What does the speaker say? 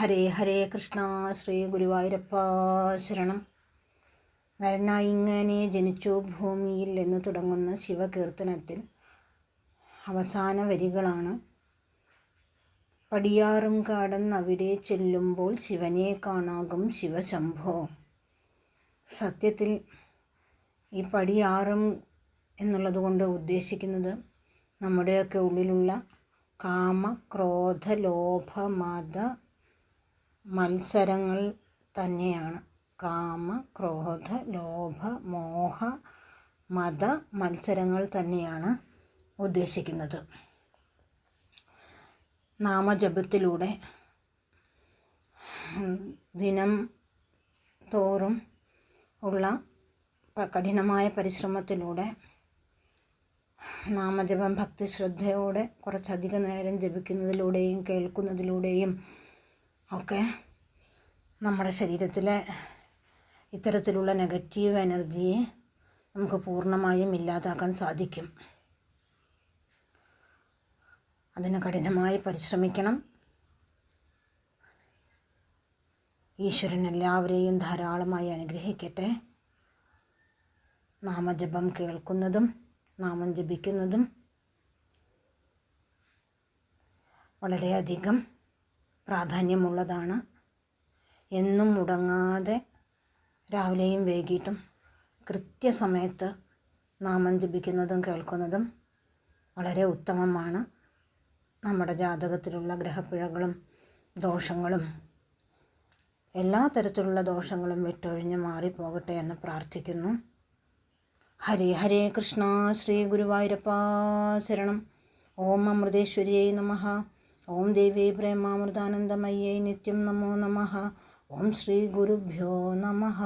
ഹരേ ഹരേ കൃഷ്ണ. ശ്രീ ഗുരുവായൂരപ്പ ശരണം. നരനായി ഇങ്ങനെ ജനിച്ചു ഭൂമിയിൽ എന്ന് തുടങ്ങുന്ന ശിവകീർത്തനത്തിൽ അവസാന വരികളാണ്. പടിയാറും കടന്നവിടെ ചെല്ലുമ്പോൾ ശിവനെ കാണാകും ശിവശംഭോ. സത്യത്തിൽ ഈ പടിയാറും എന്നുള്ളത് കൊണ്ട് ഉദ്ദേശിക്കുന്നത് നമ്മുടെയൊക്കെ ഉള്ളിലുള്ള കാമ, ക്രോധ, ലോഭ, മത മത്സരങ്ങൾ തന്നെയാണ്. കാമ, ക്രോധ, ലോഭ, മോഹ, മത മത്സരങ്ങൾ തന്നെയാണ് ഉദ്ദേശിക്കുന്നത്. നാമജപത്തിലൂടെ ദിനം തോറും ഉള്ള കഠിനമായ പരിശ്രമത്തിലൂടെ നാമജപം ഭക്തിശ്രദ്ധയോടെ കുറച്ചധികം നേരം ജപിക്കുന്നതിലൂടെയും കേൾക്കുന്നതിലൂടെയും ഒക്കെ നമ്മുടെ ശരീരത്തിലെ ഇത്തരത്തിലുള്ള നെഗറ്റീവ് എനർജിയെ നമുക്ക് പൂർണ്ണമായും ഇല്ലാതാക്കാൻ സാധിക്കും. അതിന് കഠിനമായി പരിശ്രമിക്കണം. ഈശ്വരൻ എല്ലാവരെയും ധാരാളമായി അനുഗ്രഹിക്കട്ടെ. നാമജപം കേൾക്കുന്നതും നാമം ജപിക്കുന്നതും വളരെയധികം പ്രാധാന്യമുള്ളതാണ്. എന്നും മുടങ്ങാതെ രാവിലെയും വൈകിട്ടും കൃത്യസമയത്ത് നാമം ജപിക്കുന്നതും കേൾക്കുന്നതും വളരെ ഉത്തമമാണ്. നമ്മുടെ ജാതകത്തിലുള്ള ഗ്രഹപ്പിഴകളും ദോഷങ്ങളും എല്ലാ തരത്തിലുള്ള ദോഷങ്ങളും വിട്ടൊഴിഞ്ഞ് മാറിപ്പോകട്ടെ എന്ന് പ്രാർത്ഥിക്കുന്നു. ഹരേ ഹരേ കൃഷ്ണ. ശ്രീ ഗുരുവായൂരപ്പ ശരണം. ഓം അമൃതേശ്വരിയൈ നമഃ. ഓം ദേവി പ്രേമാമൃതാനന്ദമയ്യൈ നിത്യം നമോ നമഃ. ഓം ശ്രീ ഗുരുഭ്യോ നമഃ.